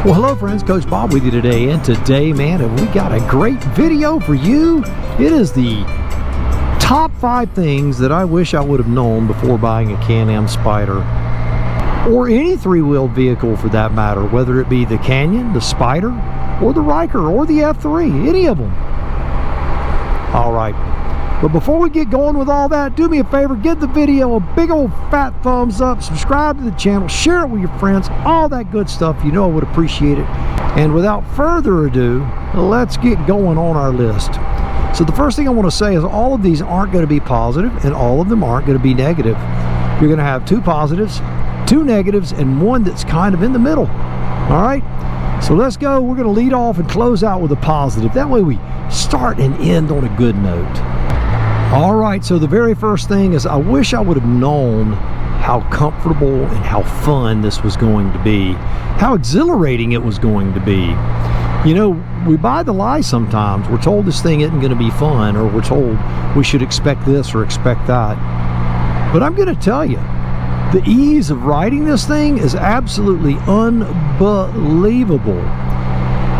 Well, hello friends, Coach Bob with you today, and today, man, have we got a great video for you. It is the top 5 things that I wish I would have known before buying a Can-Am Spyder, or any three-wheeled vehicle for that matter, whether it be the Canyon, the Spyder, or the Ryker, or the F3, any of them. All right, but before we get going with all that, do me a favor, give the video a big old fat thumbs up, subscribe to the channel, share it with your friends, all that good stuff. You know I would appreciate it. And without further ado, let's get going on our list. So the first thing I want to say is all of these aren't going to be positive, and all of them aren't going to be negative. You're going to have 2 positives, 2 negatives, and 1 that's kind of in the middle. All right, so let's go. We're going to lead off and close out with a positive. That way we start and end on a good note. All right, so the very first thing is I wish I would have known how comfortable and how fun this was going to be, how exhilarating it was going to be. You know, we buy the lie sometimes. We're told this thing isn't going to be fun, or we're told we should expect this or expect that. But I'm going to tell you, the ease of riding this thing is absolutely unbelievable.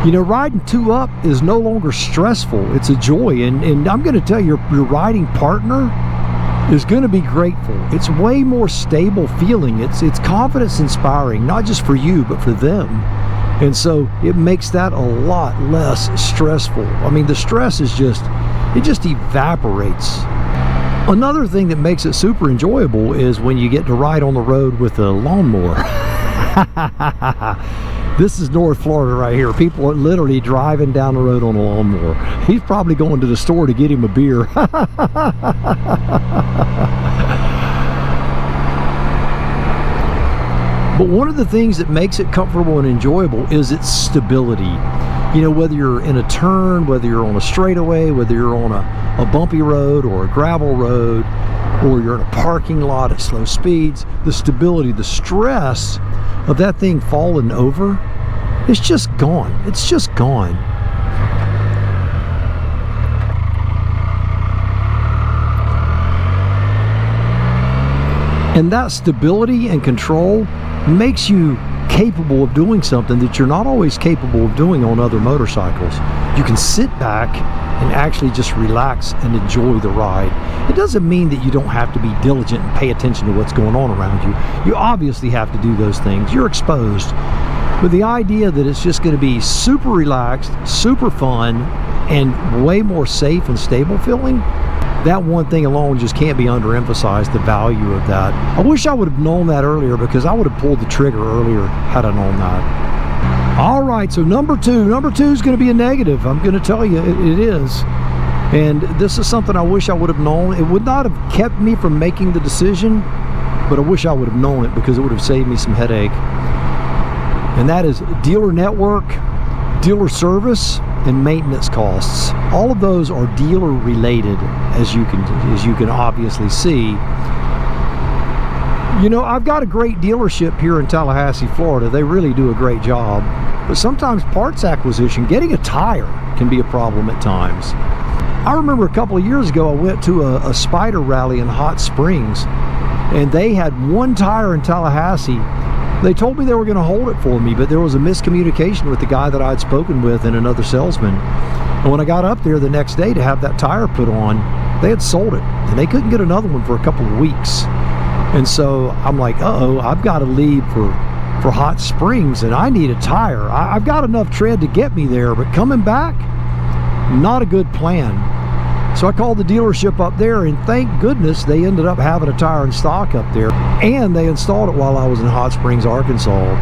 You know, riding 2 up is no longer stressful. It's a joy. And I'm going to tell you, your riding partner is going to be grateful. It's way more stable feeling. It's confidence inspiring, not just for you, but for them. And so it makes that a lot less stressful. I mean, the stress is just evaporates. Another thing that makes it super enjoyable is when you get to ride on the road with a lawnmower. This is North Florida right here. People are literally driving down the road on a lawnmower. He's probably going to the store to get him a beer. But one of the things that makes it comfortable and enjoyable is its stability. You know, whether you're in a turn, whether you're on a straightaway, whether you're on a bumpy road or a gravel road, or you're in a parking lot at slow speeds, the stability, the stress of that thing falling over, it's just gone. It's just gone. And that stability and control makes you capable of doing something that you're not always capable of doing on other motorcycles. You can sit back and actually just relax and enjoy the ride. It doesn't mean that you don't have to be diligent and pay attention to what's going on around you. You obviously have to do those things. You're exposed. But the idea that it's just going to be super relaxed, super fun, and way more safe and stable feeling, that one thing alone just can't be underemphasized, the value of that. I wish I would have known that earlier, because I would have pulled the trigger earlier had I known that. All right, so number 2 is going to be a negative. I'm going to tell you it is. And this is something I wish I would have known. It would not have kept me from making the decision, but I wish I would have known it, because it would have saved me some headache. And that is dealer network, dealer service, and maintenance costs. All of those are dealer related, as you can obviously see. You know, I've got a great dealership here in Tallahassee, Florida. They really do a great job. But sometimes parts acquisition, getting a tire, can be a problem at times. I remember a couple of years ago, I went to a Spyder rally in Hot Springs, and they had 1 tire in Tallahassee. They told me they were going to hold it for me, but there was a miscommunication with the guy that I'd spoken with and another salesman. And when I got up there the next day to have that tire put on, they had sold it, and they couldn't get another one for a couple of weeks. And so I'm like, uh-oh, I've got to leave for Hot Springs, and I need a tire. I've got enough tread to get me there, but coming back, not a good plan. So I called the dealership up there, and thank goodness they ended up having a tire in stock up there, and they installed it while I was in Hot Springs, Arkansas.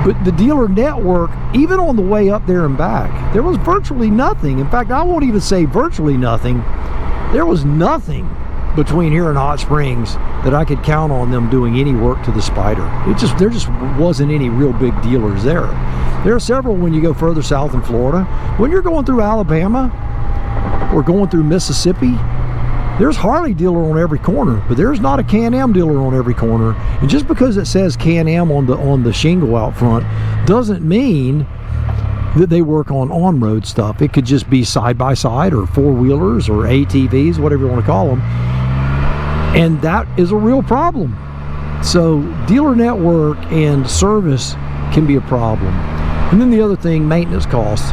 But the dealer network, even on the way up there and back, there was virtually nothing. In fact, I won't even say virtually nothing. There was nothing between here and Hot Springs that I could count on them doing any work to the Spyder. There just wasn't any real big dealers there. There are several when you go further south in Florida. When you're going through Alabama or going through Mississippi, there's Harley dealer on every corner, but there's not a Can-Am dealer on every corner. And just because it says Can-Am on the shingle out front doesn't mean that they work on-road stuff. It could just be side-by-side or four-wheelers or ATVs, whatever you want to call them. And that is a real problem. So dealer network and service can be a problem. And then the other thing, maintenance costs.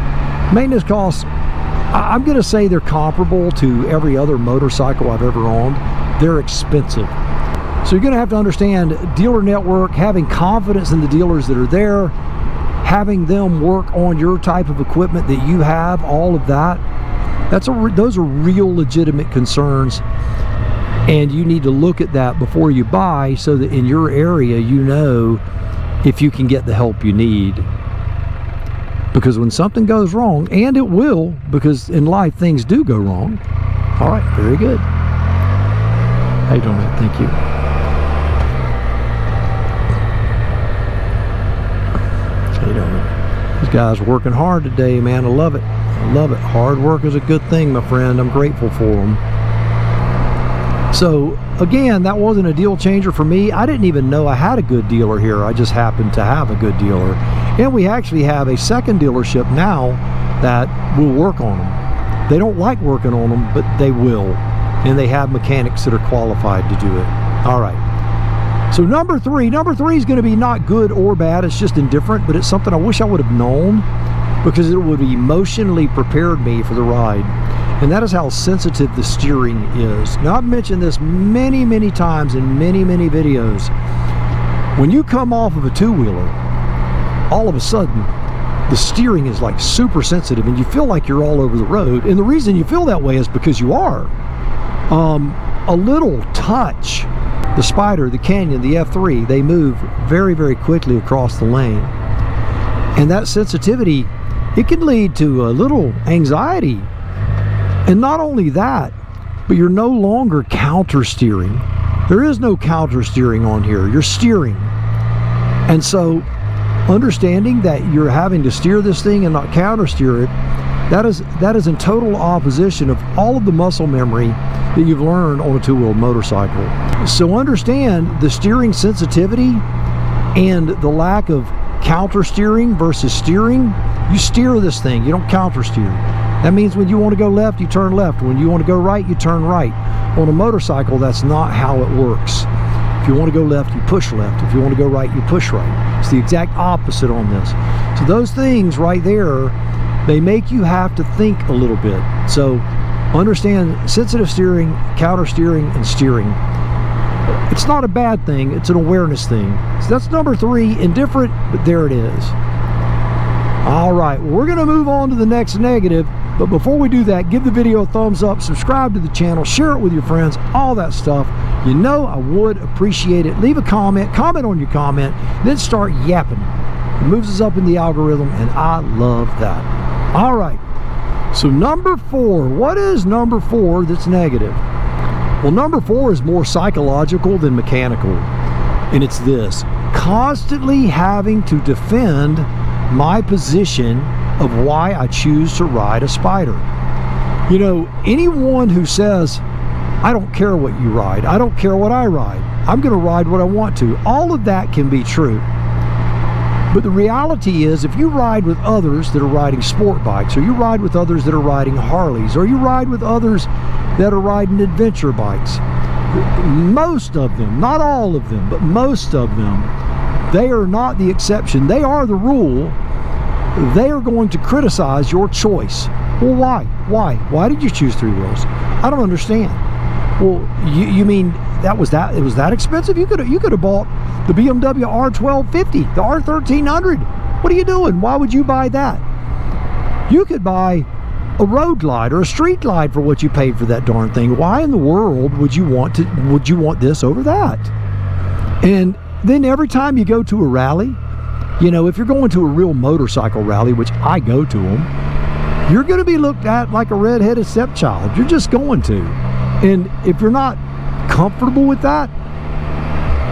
Maintenance costs, I'm going to say they're comparable to every other motorcycle I've ever owned. They're expensive. So you're going to have to understand dealer network, having confidence in the dealers that are there, having them work on your type of equipment that you have, all of that. Those are real legitimate concerns, and you need to look at that before you buy so that in your area you know if you can get the help you need. Because when something goes wrong, and it will, because in life things do go wrong. All right, very good. How you doing, man? Thank you. How you doing? These guys are working hard today, man. I love it. I love it. Hard work is a good thing, my friend. I'm grateful for them. So, again, that wasn't a deal changer for me. I didn't even know I had a good dealer here. I just happened to have a good dealer. And we actually have a second dealership now that will work on them. They don't like working on them, but they will. And they have mechanics that are qualified to do it. All right. So number three is going to be not good or bad. It's just indifferent, but it's something I wish I would have known because it would have emotionally prepared me for the ride. And that is how sensitive the steering is. Now, I've mentioned this many, many times in many, many videos. When you come off of a two-wheeler, all of a sudden, the steering is like super sensitive and you feel like you're all over the road. And the reason you feel that way is because you are. A little touch, the Spyder, the Canyon, the F3, they move very, very quickly across the lane. And that sensitivity, it can lead to a little anxiety. And not only that, but you're no longer counter-steering. There is no counter-steering on here. You're steering. And so, understanding that you're having to steer this thing and not counter-steer it, that is in total opposition of all of the muscle memory that you've learned on a two-wheeled motorcycle. So understand the steering sensitivity and the lack of counter-steering versus steering. You steer this thing, you don't counter-steer. That means when you want to go left, you turn left. When you want to go right, you turn right. On a motorcycle, that's not how it works. If you want to go left, you push left. If you want to go right, you push right. It's the exact opposite on this. So those things right there, they make you have to think a little bit. So understand sensitive steering, counter steering, and steering. It's not a bad thing, it's an awareness thing. So that's number three, indifferent, but there it is. All right, well, we're gonna move on to the next negative, but before we do that, give the video a thumbs up, subscribe to the channel, share it with your friends, all that stuff. You know I would appreciate it. Leave a comment on your comment, then start yapping. It moves us up in the algorithm, and I love that. All right, so number four, what is number four that's negative? Well, number four is more psychological than mechanical, and it's this: constantly having to defend my position of why I choose to ride a Spyder. You know, anyone who says, I don't care what you ride, I don't care what I ride, I'm going to ride what I want to, all of that can be true. But the reality is, if you ride with others that are riding sport bikes, or you ride with others that are riding Harleys, or you ride with others that are riding adventure bikes, most of them, not all of them, but most of them, they are not the exception. They are the rule. They are going to criticize your choice. Well, why? Why did you choose three wheels? I don't understand. Well, you mean it was that expensive? You could have bought the BMW R1250, the R1300. What are you doing? Why would you buy that? You could buy a road glide or a street glide for what you paid for that darn thing. Why in the world would you want this over that? And then every time you go to a rally, you know, if you're going to a real motorcycle rally, which I go to them, you're going to be looked at like a redheaded stepchild. You're just going to. And if you're not comfortable with that,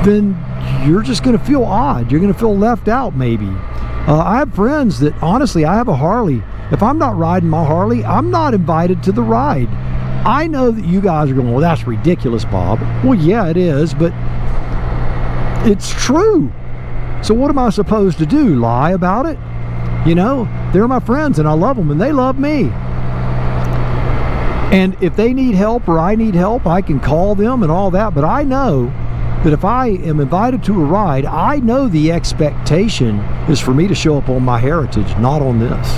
then you're just going to feel odd. You're going to feel left out, maybe. I have friends that, honestly, I have a Harley. If I'm not riding my Harley, I'm not invited to the ride. I know that you guys are going, well, that's ridiculous, Bob. Well, yeah, it is, but it's true. So what am I supposed to do? Lie about it? You know, they're my friends and I love them and they love me. And if they need help or I need help, I can call them and all that. But I know that if I am invited to a ride, I know the expectation is for me to show up on my heritage, not on this.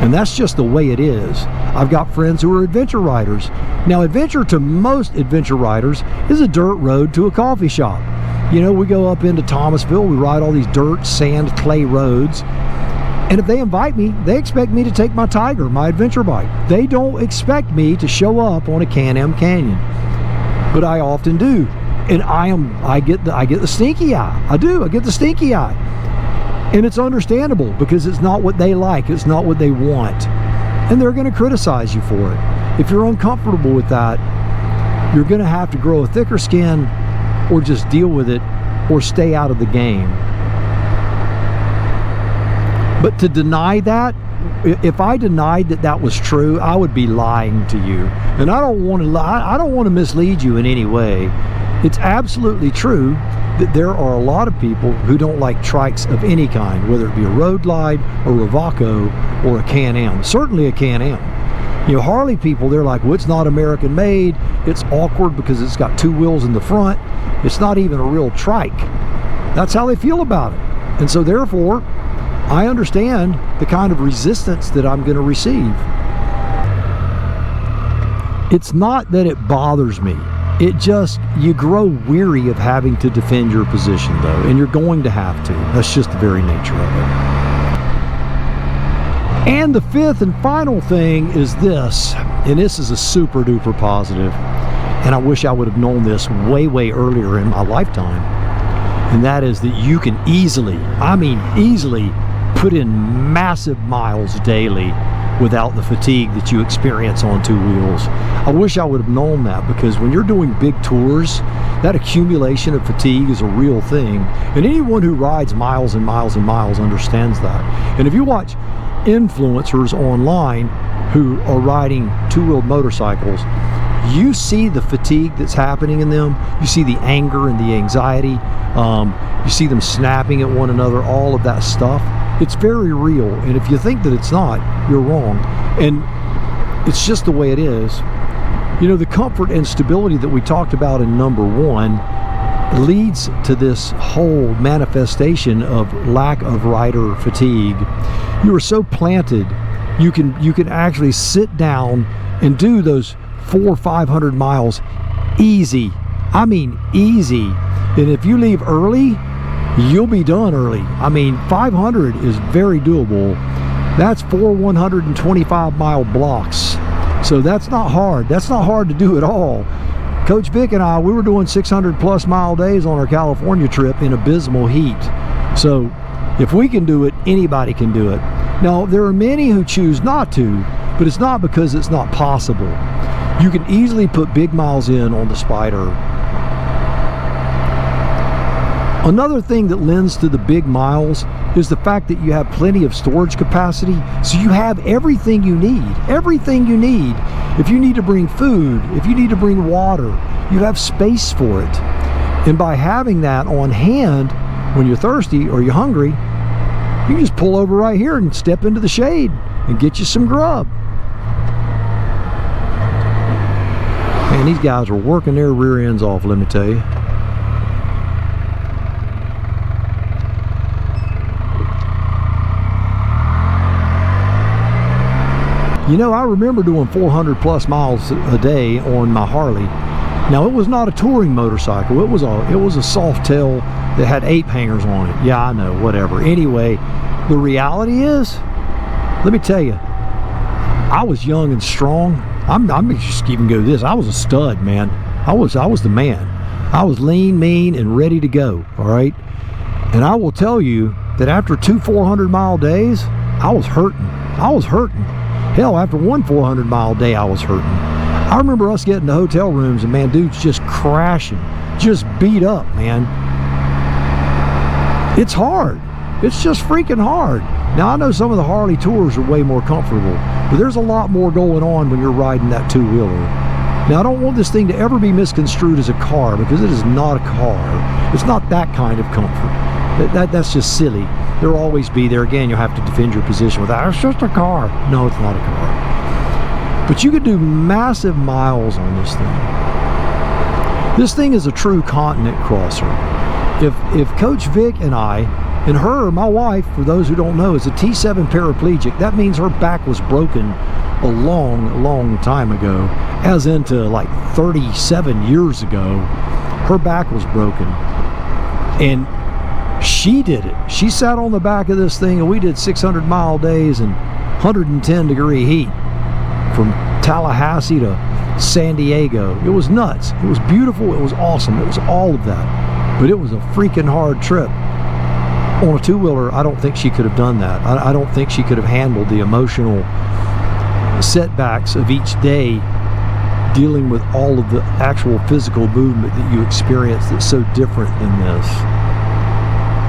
And that's just the way it is. I've got friends who are adventure riders. Now, adventure to most adventure riders is a dirt road to a coffee shop. You know, we go up into Thomasville, we ride all these dirt, sand, clay roads. And if they invite me, they expect me to take my Tiger, my adventure bike. They don't expect me to show up on a Can-Am Canyon. But I often do. And I get the stinky eye. I do. I get the stinky eye. And it's understandable because it's not what they like. It's not what they want. And they're going to criticize you for it. If you're uncomfortable with that, you're going to have to grow a thicker skin or just deal with it or stay out of the game. But to deny that, if I denied that that was true, I would be lying to you. And I don't want to lie. I don't want to mislead you in any way. It's absolutely true that there are a lot of people who don't like trikes of any kind, whether it be a Road Glide, a Ravaco, or a Can-Am. Certainly a Can-Am. You know, Harley people, they're like, well, it's not American made. It's awkward because it's got two wheels in the front. It's not even a real trike. That's how they feel about it. And so therefore, I understand the kind of resistance that I'm going to receive. It's not that it bothers me. It just, you grow weary of having to defend your position, though, and you're going to have to. That's just the very nature of it. And the fifth and final thing is this, and this is a super duper positive, and I wish I would have known this way, way earlier in my lifetime, and that is that you can easily, I mean easily, put in massive miles daily without the fatigue that you experience on two wheels. I wish I would have known that, because when you're doing big tours, that accumulation of fatigue is a real thing. And anyone who rides miles and miles and miles understands that. And if you watch influencers online who are riding two-wheeled motorcycles, you see the fatigue that's happening in them. You see the anger and the anxiety. You see them snapping at one another, all of that stuff. It's very real, and if you think that it's not, you're wrong. And it's just the way it is. You know, the comfort and stability that we talked about in number one leads to this whole manifestation of lack of rider fatigue. You are so planted, you can actually sit down and do those 400 or 500 miles easy. I mean easy. And if you leave early, you'll be done early. I mean, 500 is very doable. That's 4 125-mile blocks. So that's not hard. That's not hard to do at all. Coach Vic and I, we were doing 600-plus mile days on our California trip in abysmal heat. So if we can do it, anybody can do it. Now, there are many who choose not to, but it's not because it's not possible. You can easily put big miles in on the Spyder. Another thing that lends to the big miles is the fact that you have plenty of storage capacity, so you have everything you need. Everything you need. If you need to bring food, if you need to bring water, you have space for it. And by having that on hand when you're thirsty or you're hungry, you can just pull over right here and step into the shade and get you some grub. Man, these guys are working their rear ends off, let me tell you. You know, I remember doing 400-plus miles a day on my Harley. Now, it was not a touring motorcycle. It was a soft tail that had 8 hangers on it. Yeah, I know, whatever. Anyway, the reality is, let me tell you, I was young and strong. I'm just even go this. I was a stud, man. I was the man. I was lean, mean, and ready to go. All right. And I will tell you that after 2 400-mile days, I was hurting. Hell, after one 400-mile day, I was hurting. I remember us getting to hotel rooms and, man, dudes just crashing, just beat up, man. It's hard. It's just freaking hard. Now, I know some of the Harley tours are way more comfortable, but there's a lot more going on when you're riding that two-wheeler. Now, I don't want this thing to ever be misconstrued as a car, because it is not a car. It's not that kind of comfort. That's just silly. There'll always be there. Again, you'll have to defend your position with that. It's just a car. No, it's not a car. But you could do massive miles on this thing. This thing is a true continent crosser. If Coach Vic and I, and her, my wife, for those who don't know, is a T7 paraplegic, that means her back was broken a long time ago, as into like 37 years ago. Her back was broken, and she did it. She sat on the back of this thing, and we did 600-mile days and 110-degree heat from Tallahassee to San Diego. It was nuts. It was beautiful. It was awesome. It was all of that, but it was a freaking hard trip. On a two-wheeler, I don't think she could have done that. I don't think she could have handled the emotional setbacks of each day, dealing with all of the actual physical movement that you experience that's so different than this.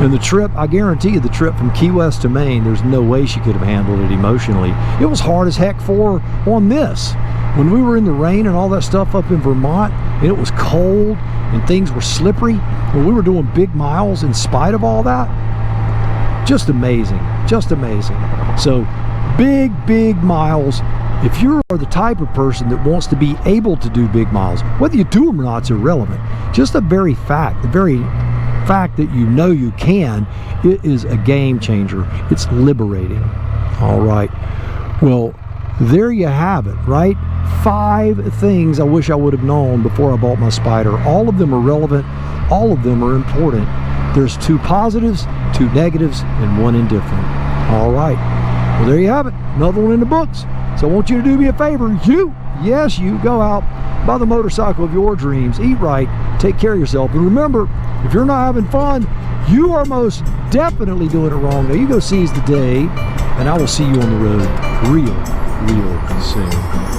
And the trip, I guarantee you, the trip from Key West to Maine, there's no way she could have handled it emotionally. It was hard as heck for her on this. When we were in the rain and all that stuff up in Vermont, and it was cold and things were slippery, when we were doing big miles in spite of all that, just amazing, just amazing. So big miles. If you are the type of person that wants to be able to do big miles, whether you do them or not is irrelevant. Just the very fact that you know you can, it is a game changer. It's liberating. All right. Well, there you have it, right? 5 things I wish I would have known before I bought my Spyder. All of them are relevant. All of them are important. There's 2 positives, 2 negatives, and 1 indifferent. All right. Well, there you have it. Another one in the books. So I want you to do me a favor. Yes, you go out, buy the motorcycle of your dreams, eat right, take care of yourself. And remember, if you're not having fun, you are most definitely doing it wrong. Now you go seize the day, and I will see you on the road real soon.